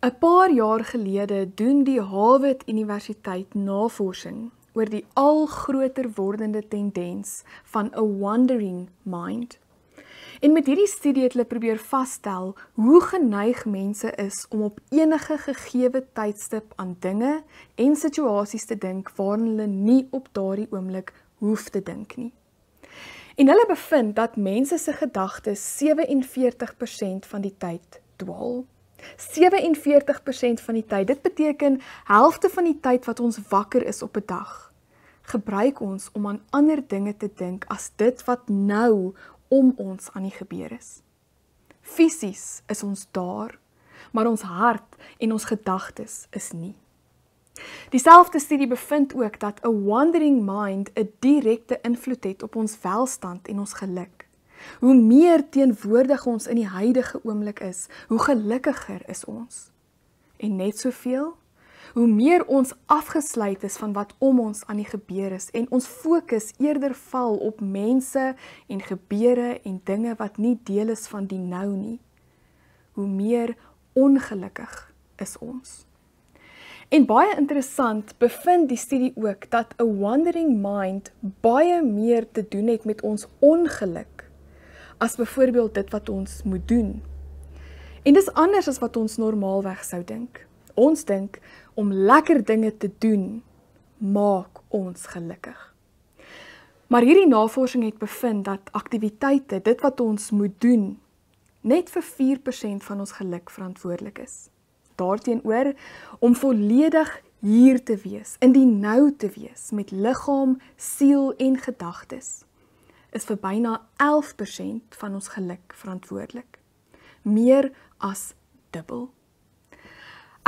'n paar jaar gelede doen die Harvard Universiteit navorsing oor die al groter wordende tendens van 'n wandering mind. En met hierdie studie het hulle probeer vasstel hoe geneig mense is om op enige gegeewe tydstip aan dinge en situasies te dink waarin hulle nie op daardie oomblik hoef te dink nie. En hulle bevind dat mense se gedagtes 47% van die tyd dwaal. 47% van die tyd, dit beteken helfte van die tyd wat ons wakker is op 'n dag, gebruik ons om aan ander dinge te dink as dit wat nou om ons aan die gebeur is. Fisies is ons daar, maar ons hart en ons gedagtes is nie. Dieselfde studie bevind ook dat 'n wandering mind 'n direkte invloed het op ons welstand en ons geluk. Hoe meer teenwoordig ons in die huidige oomblik is, hoe gelukkiger is ons. En net soveel, hoe meer ons afgesluit is van wat om ons aan die gebeur is en ons fokus eerder val op mense en gebeure en dinge wat nie deel is van die nou nie, hoe meer ongelukkig is ons. En baie interessant bevind die studie ook dat 'n wandering mind baie meer te doen het met ons ongeluk as byvoorbeeld dit wat ons moet doen. En dis anders as wat ons normaalweg sou dink. Ons dink om lekker dinge te doen maak ons gelukkig. Maar hierdie navorsing het bevind dat aktiwiteite, dit wat ons moet doen, net vir 4% van ons geluk verantwoordelik is. Daarteenoor om volledig hier te wees, in die nou te wees, met liggaam, siel en gedagtes, is vir byna 11% van ons geluk verantwoordelik. Meer as dubbel.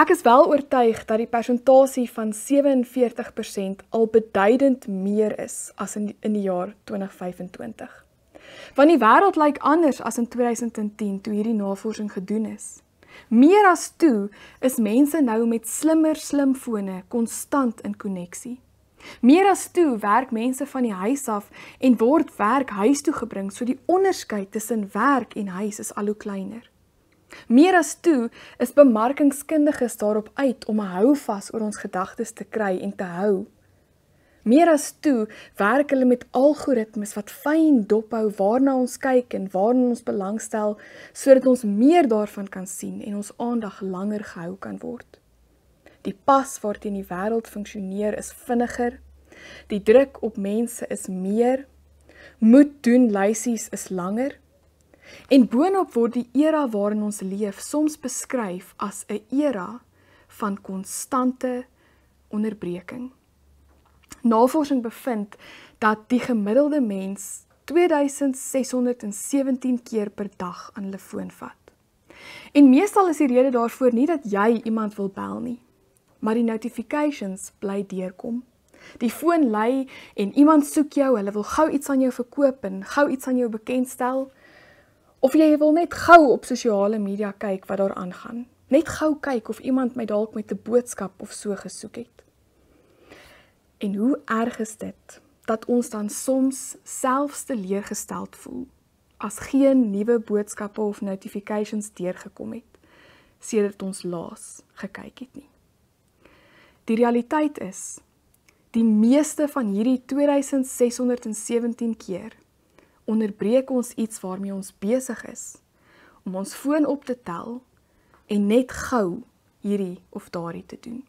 Ek is wel oortuig dat die persentasie van 47% al beduidend meer is as in die jaar 2025. Want die wêreld lyk anders as in 2010 toe hierdie navorsing gedoen is. Meer as toe is mense nou met slimfone konstant in koneksie. Meer as toe werk mense van die huis af en word werk huis toe gebring, so die onderskeid tussen werk en huis is al hoe kleiner. Meer as toe is bemarkingskundiges daarop uit om 'n houvas oor ons gedagtes te kry en te hou. Meer as toe werk hulle met algoritmes wat fyn dophou waarna ons kyk en waarna ons belangstel, sodat ons meer daarvan kan sien en ons aandag langer gehou kan word. Die pas waarteen die wêreld funksioneer is vinniger, die druk op mense is meer, moet doen lysies is langer, en boonop word die era waarin ons leef soms beskryf as 'n era van konstante onderbreking. Navorsing bevind dat die gemiddelde mens 2617 keer per dag aan hulle foon vat. En meestal is die rede daarvoor nie dat jy iemand wil bel nie, maar die notifications bly deurkom. Die foon lui en iemand soek jou, hulle wil gou iets aan jou verkoop en gou iets aan jou bekendstel, of jy wil net gou op sosiale media kyk wat daar aangaan. Net gou kyk of iemand my dalk met 'n boodskap of so gesoek het. En hoe erg is dit, dat ons dan soms selfs teleurgesteld voel, as geen nuwe boodskappe of notifications deurgekom het, sedert ons laas gekyk het nie. Die realiteit is, die meeste van hierdie 2617 keer, onderbreek ons iets waarmee ons besig is, om ons foon op te tel, en net gou hierdie of daardie te doen.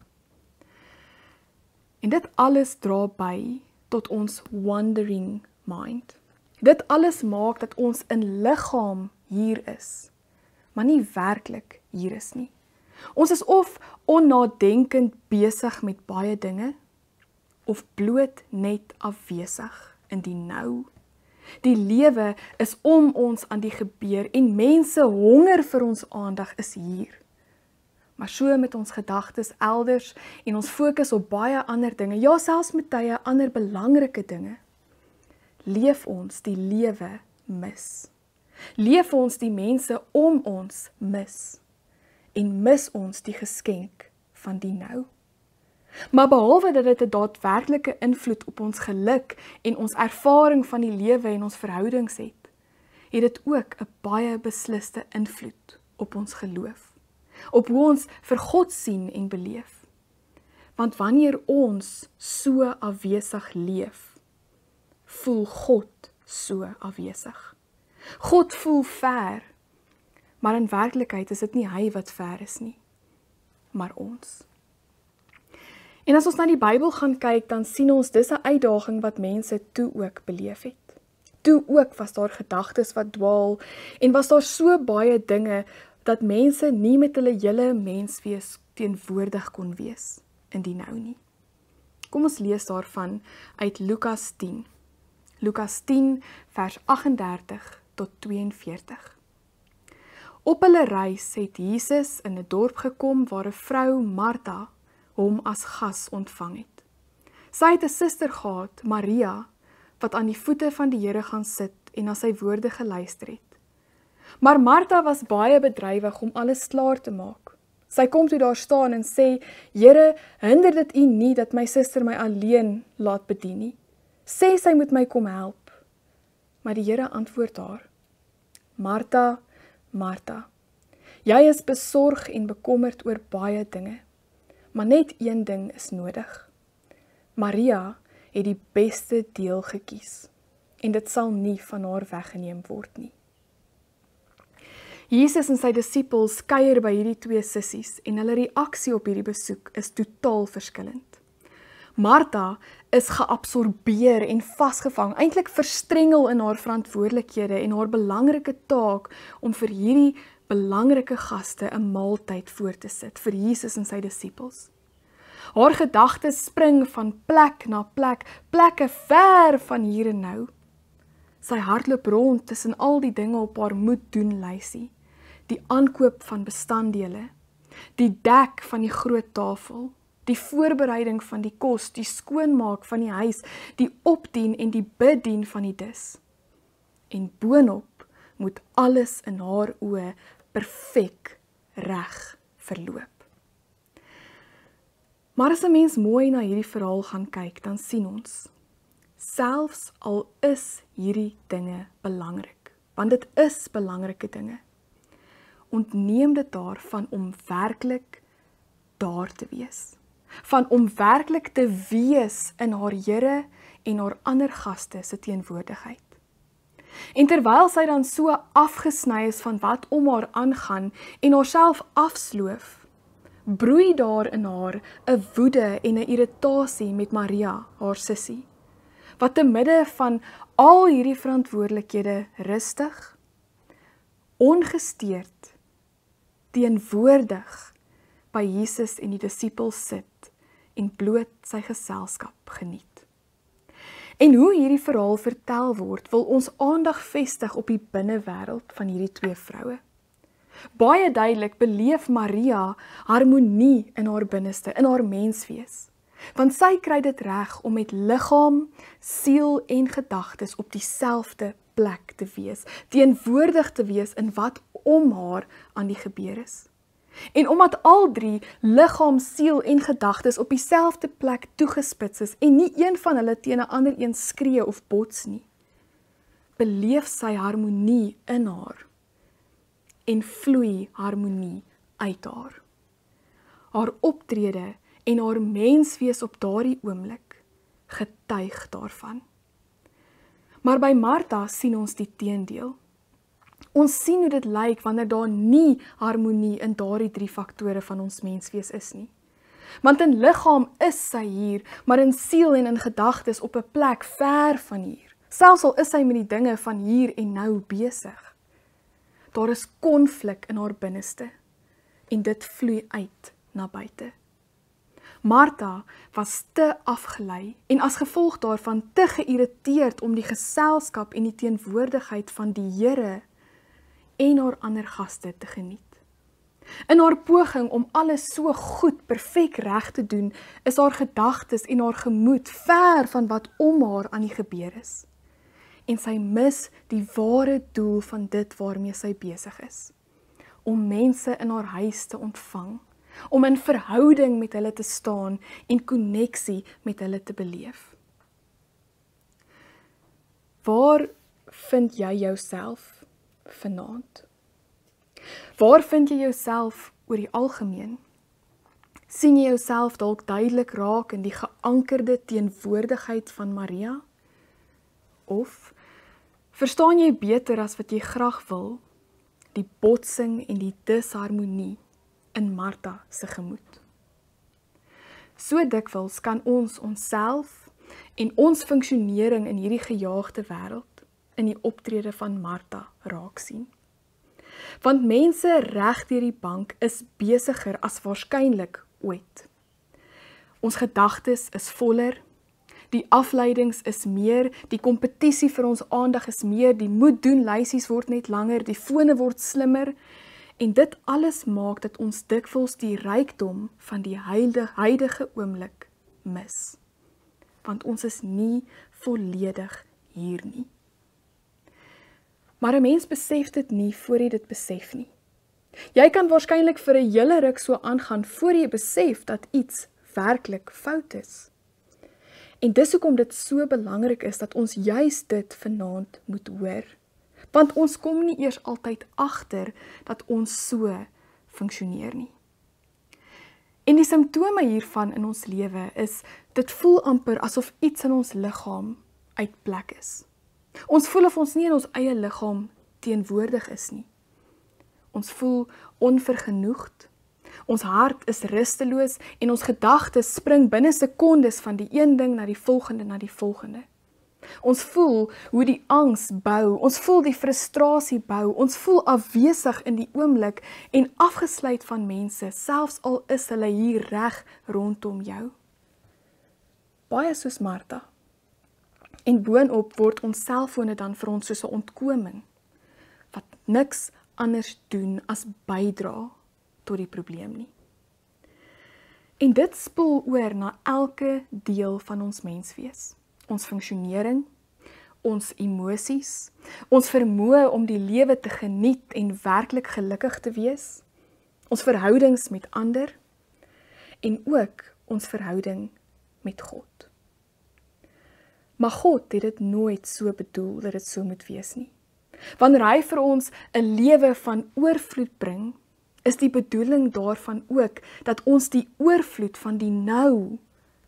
En dit alles dra by tot ons wandering mind. Dit alles maak dat ons in liggaam hier is, maar nie werklik hier is nie. Ons is of onnadenkend besig met baie dinge, of bloot net afwesig in die nou. Die lewe is om ons aan die gebeur en mense honger vir ons aandag is hier. Maar so met ons gedagtes elders en ons fokus op baie ander dinge, ja selfs met tye ander belangrike dinge, leef ons die lewe mis. Leef ons die mense om ons mis. En mis ons die geskenk van die nou. Maar behalwe dat dit 'n daadwerklike invloed op ons geluk en ons ervaring van die lewe en ons verhoudings het dit ook 'n baie besliste invloed op ons geloof. op hoe ons vir God sien en beleef. Want wanneer ons so afwesig leef, voel God so afwesig. God voel ver, maar in werklikheid is dit nie hy wat ver is nie, maar ons. En as ons na die Bybel gaan kyk, dan sien ons dis 'n uitdaging wat mense toe ook beleef het. Toe ook was daar gedagtes wat dwaal en was daar so baie dinge dat mense nie met hulle hele menswees teenwoordig kon wees, indien nou nie. Kom ons lees daarvan uit Lukas 10. Lukas 10 vers 38 tot 42. Op hulle reis het Jesus in 'n dorp gekom waar 'n vrou, Martha, hom as gas ontvang het. Sy het 'n suster gehad, Maria, wat aan die voete van die Here gaan sit en na sy woorde geluister het. Maar Martha was baie bedrywig om alles klaar te maak. Sy kom toe daar staan en sê, Here, hinder dit U nie dat my suster my alleen laat bedien nie. Sê sy moet my kom help. Maar die Here antwoord haar, Martha, Martha, jy is besorg en bekommerd oor baie dinge, maar net een ding is nodig. Maria het die beste deel gekies, en dit sal nie van haar weggeneem word nie. Jesus en sy disippels kuier by hierdie twee sissies, en hulle reaksie op hierdie besoek is totaal verskillend. Martha is geabsorbeer en vasgevang, eintlik verstrengel in haar verantwoordelikhede en haar belangrike taak om vir hierdie belangrike gaste 'n maaltyd voor te sit vir Jesus en sy disippels. Haar gedagtes spring van plek na plek, plekke ver van hier en nou. Sy hardloop rond tussen al die dinge op haar moet doen lysie, die aankoop van bestanddele, die dek van die groot tafel, die voorbereiding van die kos, die skoonmaak van die huis, die opdien en die bidien van die dis. En boonop moet alles in haar oë perfek reg verloop. Maar as 'n mens mooi na hierdie verhaal gaan kyk, dan sien ons, selfs al is hierdie dinge belangrik, want dit is belangrike dinge, ontneem dit daarvan om werklik daar te wees, van om werklik te wees in haar Here en haar ander gaste se teenwoordigheid. En terwyl sy dan so afgesny is van wat om haar aangaan en haarself afsloof, broei daar in haar 'n woede en 'n irritasie met Maria, haar sussie, wat te midde van al hierdie verantwoordelikhede rustig, ongesteerd, teenwoordig by Jesus en die disippels sit en bloot sy geselskap geniet. En hoe hierdie verhaal vertel word, wil ons aandag vestig op die binnewêreld van hierdie twee vroue. Baie duidelik beleef Maria harmonie in haar binneste, in haar menswees. Want sy kry dit reg om met liggaam, siel en gedagtes op dieselfde plek te wees, teenwoordig te wees in wat om haar aan die gebeur is. En omdat al drie liggaam, siel en gedagtes op dieselfde plek toegespits is en nie een van hulle teen 'n ander een skree of bots nie, beleef sy harmonie in haar en vloei harmonie uit haar. Haar optrede en haar menswees op daardie oomblik getuig daarvan. Maar by Martha sien ons die teendeel. Ons sien hoe dit lyk wanneer daar nie harmonie in daardie drie faktore van ons menswees is nie. Want in liggaam is sy hier, maar in siel en in gedagtes op 'n plek ver van hier. Selfs al is sy met die dinge van hier en nou besig. Daar is konflik in haar binneste en dit vloei uit na buite. Martha was te afgelei en as gevolg daarvan te geïrriteerd om die geselskap en die teenwoordigheid van die Here en haar ander gaste te geniet. In haar poging om alles so goed, perfek reg te doen, is haar gedagtes en haar gemoed ver van wat om haar aan die gebeur is. En sy mis die ware doel van dit waarmee sy besig is. Om mense in haar huis te ontvang, om in verhouding met hulle te staan en koneksie met hulle te beleef. Waar vind jy jouself vanaand? Waar vind jy jouself oor die algemeen? Sien jy jouself dalk duidelik raak in die geankerde teenwoordigheid van Maria? Of verstaan jy beter as wat jy graag wil, die botsing en die disharmonie in Martha se gemoed? So dikwels kan ons onsself en ons funksionering in hierdie gejaagde wêreld in die optrede van Martha raak sien. Want mense reg deur die bank is besiger as waarskynlik ooit. Ons gedagtes is voller, die afleidings is meer, die kompetisie vir ons aandag is meer, die moet doen lysies word net langer, die fone word slimmer, en dit alles maak dat ons dikwels die rykdom van die huidige oomblik mis. Want ons is nie volledig hier nie. Maar 'n mens besef dit nie voor jy dit besef nie. Jy kan waarskynlik vir 'n hele ruk so aangaan voor jy besef dat iets werklik fout is. En dis hoekom dit so belangrik is dat ons juis dit vanaand moet hoor. Want ons kom nie eers altyd agter dat ons so funksioneer nie. En die simptome hiervan in ons lewe is, dit voel amper asof iets in ons liggaam uit plek is. Ons voel of ons nie in ons eie liggaam teenwoordig is nie. Ons voel onvergenoegd, ons hart is rusteloos en ons gedagtes spring binne sekondes van die een ding na die volgende. Ons voel hoe die angs bou, ons voel die frustrasie bou, ons voel afwesig in die oomblik en afgesluit van mense, selfs al is hulle hier reg rondom jou. Baie soos Martha. En boonop word ons selfone dan vir ons soos 'n ontkoming, wat niks anders doen as bydra tot die probleem nie. En dit spoel oor na elke deel van ons menswees. Ons funksionering, ons emosies, ons vermoë om die lewe te geniet en werklik gelukkig te wees, ons verhoudings met ander, en ook ons verhouding met God. Maar God het dit nooit so bedoel dat dit so moet wees nie. Wanneer hy vir ons 'n lewe van oorvloed bring, is die bedoeling daarvan ook dat ons die oorvloed van die nou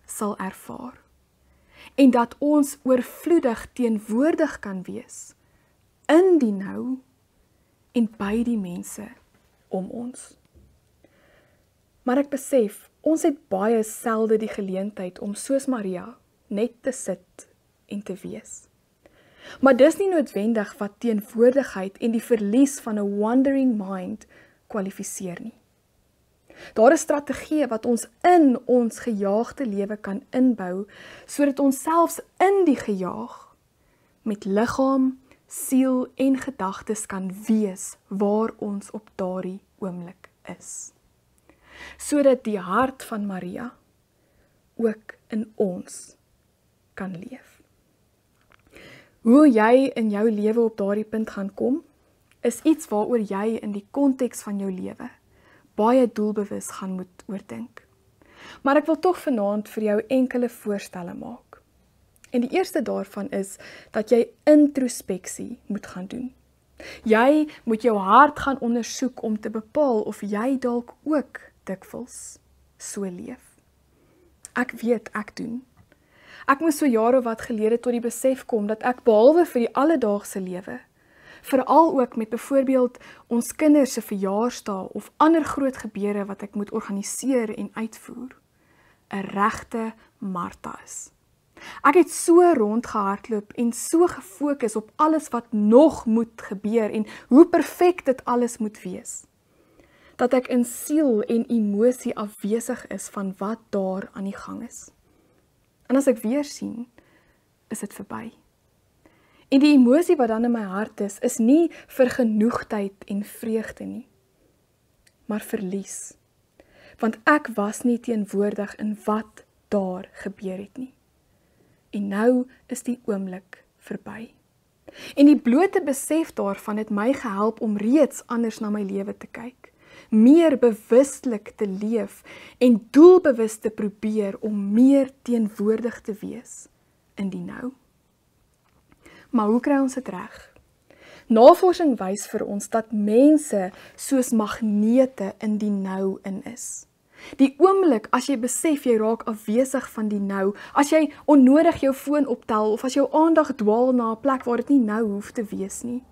sal ervaar. En dat ons oorvloedig teenwoordig kan wees in die nou en by die mense om ons. Maar ek besef, ons het baie selde die geleentheid om soos Maria net te sit en te wees. Maar dis nie noodwendig wat teenwoordigheid en die verlies van 'n wandering mind kwalifiseer nie. Daar is strategieë wat ons in ons gejaagde lewe kan inbou, sodat ons selfs in die gejaag met liggaam, siel en gedagtes kan wees waar ons op daardie oomblik is. Sodat die hart van Maria ook in ons kan leef. Hoe jy in jou lewe op daardie punt gaan kom, is iets waaroor jy in die konteks van jou lewe baie doelbewus gaan moet oordink. Maar ek wil tog vanaand vir jou enkele voorstelle maak. En die eerste daarvan is dat jy introspeksie moet gaan doen. Jy moet jou hart gaan ondersoek om te bepaal of jy dalk ook dikwels so leef. Ek weet ek doen. Ek moes so jare wat gelede tot die besef kom dat ek behalwe vir die alledaagse lewe, veral ook met byvoorbeeld ons kinders se verjaarsdae of ander groot gebeure wat ek moet organiseer en uitvoer, 'n regte Martha is. Ek het so rondgehardloop en so gefokus op alles wat nog moet gebeur en hoe perfek dit alles moet wees, dat ek in siel en emosie afwesig is van wat daar aan die gang is. En as ek weer sien, is dit verby. En die emosie wat dan in my hart is nie vergenoegdheid en vreugde nie, maar verlies. Want ek was nie teenwoordig in wat daar gebeur het nie. En nou is die oomblik verby. En die blote besef daarvan het my gehelp om reeds anders na my lewe te kyk, meer bewustelik te leef en doelbewus te probeer om meer teenwoordig te wees in die nou. Maar hoe kry ons dit reg? Navorsing wys vir ons dat mense soos magnete in die nou in is. Die oomblik as jy besef jy raak afwesig van die nou, as jy onnodig jou foon optel of as jou aandag dwaal na 'n plek waar dit nie nou hoef te wees nie,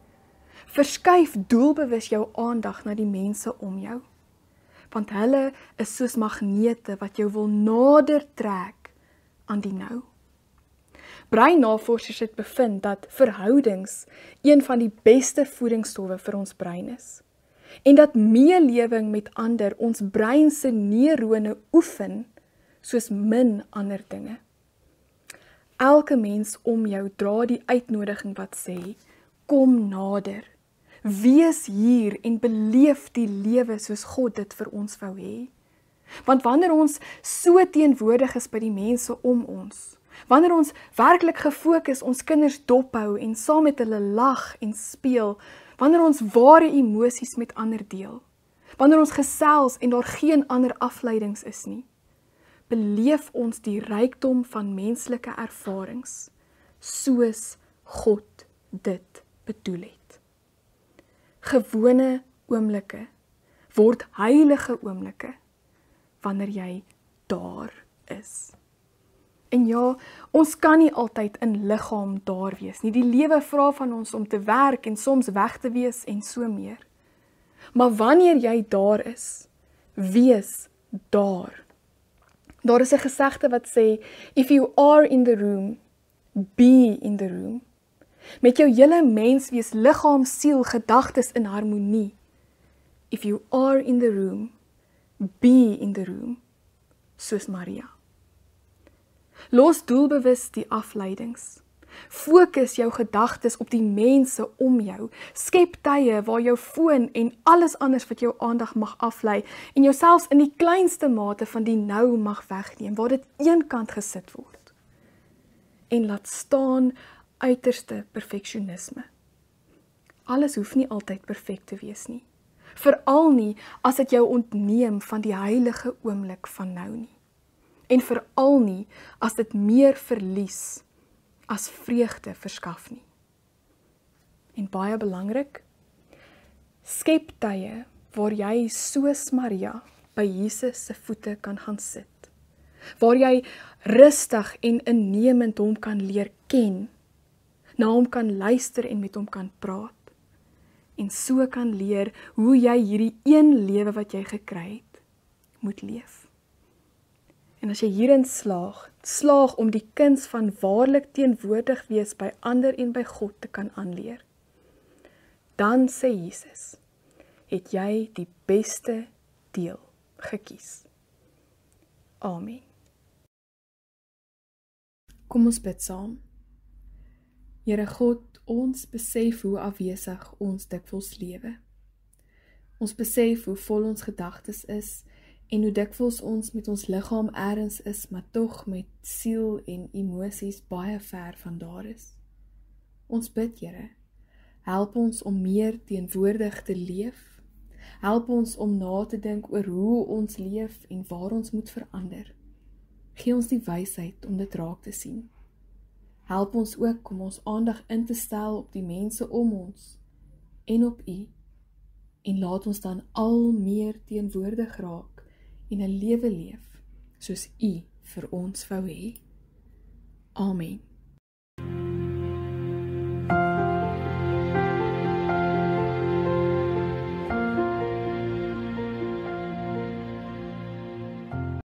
verskuif doelbewus jou aandag na die mense om jou. Want hulle is soos magnete wat jou wil nader trek aan die nou. Breinnavorsers het bevind dat verhoudings een van die beste voedingsstowwe vir ons brein is. En dat meelewing met ander ons brein se neurone oefen soos min ander dinge. Elke mens om jou dra die uitnodiging wat sê, kom nader, wees hier en beleef die lewe soos God dit vir ons wou hê. Want wanneer ons so teenwoordig is by die mense om ons, wanneer ons werklik gefokus ons kinders dophou en saam met hulle lag en speel, wanneer ons ware emosies met ander deel, wanneer ons gesels en daar geen ander afleidings is nie, beleef ons die rykdom van menslike ervarings, soos God dit bedoel het. Gewone oomblikke word heilige oomblikke wanneer jy daar is. En ja, ons kan nie altyd in liggaam daar wees nie. Die lewe vra van ons om te werk en soms weg te wees en so meer. Maar wanneer jy daar is, wees daar. Daar is 'n gesegde wat sê, if you are in the room, be in the room. Met jou hele mens wees liggaam, siel, gedagtes in harmonie. If you are in the room, be in the room, soos Maria. Los doelbewus die afleidings. Fokus jou gedagtes op die mense om jou. Skep tye waar jou foon en alles anders wat jou aandag mag aflei en jou selfs in die kleinste mate van die nou mag wegneem, waar dit eenkant gesit word. En laat staan uiterste perfeksionisme. Alles hoef nie altyd perfek te wees nie. Veral nie as dit jou ontneem van die heilige oomblik van nou nie. En veral nie as dit meer verlies as vreugde verskaf nie. En baie belangrik, skep tye waar jy soos Maria by Jesus se voete kan gaan sit. Waar jy rustig en innemend hom kan leer ken, na hom kan luister en met hom kan praat. En so kan leer hoe jy hierdie een lewe wat jy gekry het, moet leef. En as jy hierin slaag om die kuns van waarlik teenwoordig wees by ander en by God te kan aanleer, dan sê Jesus, het jy die beste deel gekies. Amen. Kom ons bid saam. Here God, ons besef hoe afwesig ons dikwels lewe. Ons besef hoe vol ons gedagtes is en hoe dikwels ons met ons liggaam ergens is, maar tog met siel en emosies baie ver van daar is. Ons bid, Here, help ons om meer teenwoordig te leef. Help ons om na te dink oor hoe ons leef en waar ons moet verander. Gee ons die wysheid om dit raak te sien. Help ons ook om ons aandag in te stel op die mense om ons en op U, en laat ons dan al meer teenwoordig raak en 'n lewe leef soos U vir ons wou hê. Amen.